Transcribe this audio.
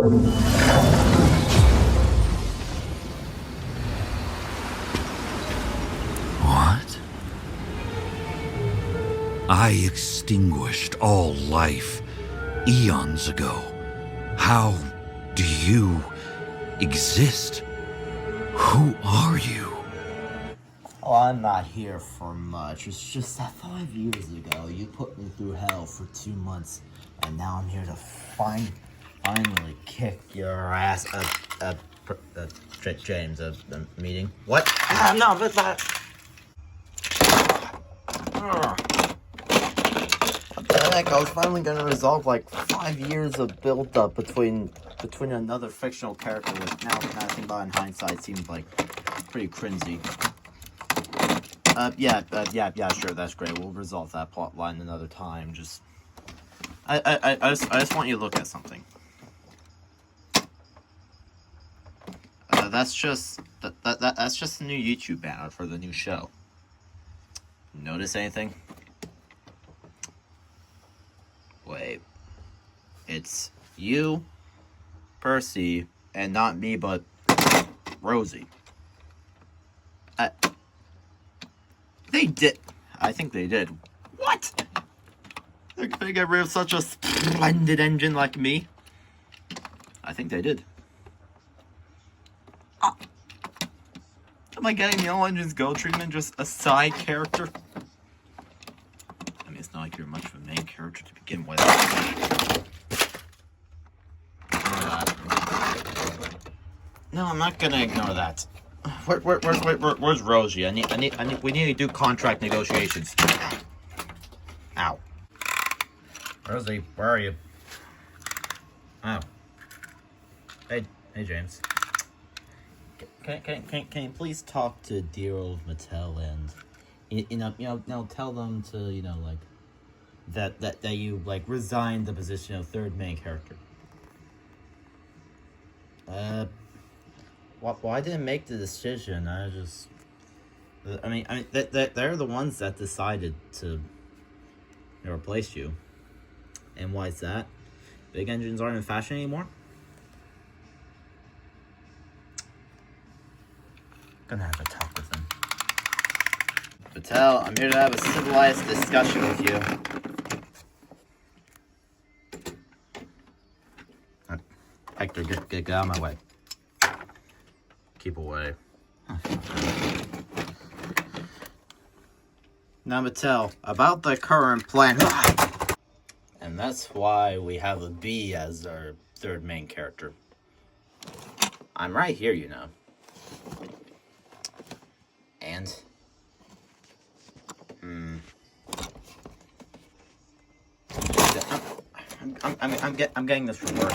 What? I extinguished all life eons ago. How do you exist? Who are you? Oh, I'm not here for much. It's just that 5 years ago, you put me through hell for 2 months, and now I'm here to finally kick your ass. James, the meeting. What? No, but that. Heck, I was finally gonna resolve like 5 years of build-up between another fictional character, which now thinking about in hindsight seems like pretty cringy. Yeah, sure, that's great. We'll resolve that plot line another time. I just want you to look at something. That's just a new YouTube banner for the new show. Notice anything? Wait. It's you, Percy, and not me, but Rosie. They did. I think they did. What? They're gonna get rid of such a splendid engine like me? I think they did. Am I getting the All Engines Go treatment? Just a side character? I mean, it's not like you're much of a main character to begin with. No, I'm not gonna ignore that. Where's Rosie? We need to do contract negotiations. Ow. Rosie, where are you? Oh. Hey, James. Can you please talk to dear old Mattel and you know tell them to like that you like resigned the position of third main character. Well, I didn't make the decision. I mean, they're the ones that decided to replace you. And why is that? Big engines aren't in fashion anymore? Gonna have a talk with him. Patel, I'm here to have a civilized discussion with you. Hector, get out of my way. Keep away. Now, Mattel, about the current plan. And that's why we have a B as our third main character. I'm right here, you know. And? I'm getting this from work.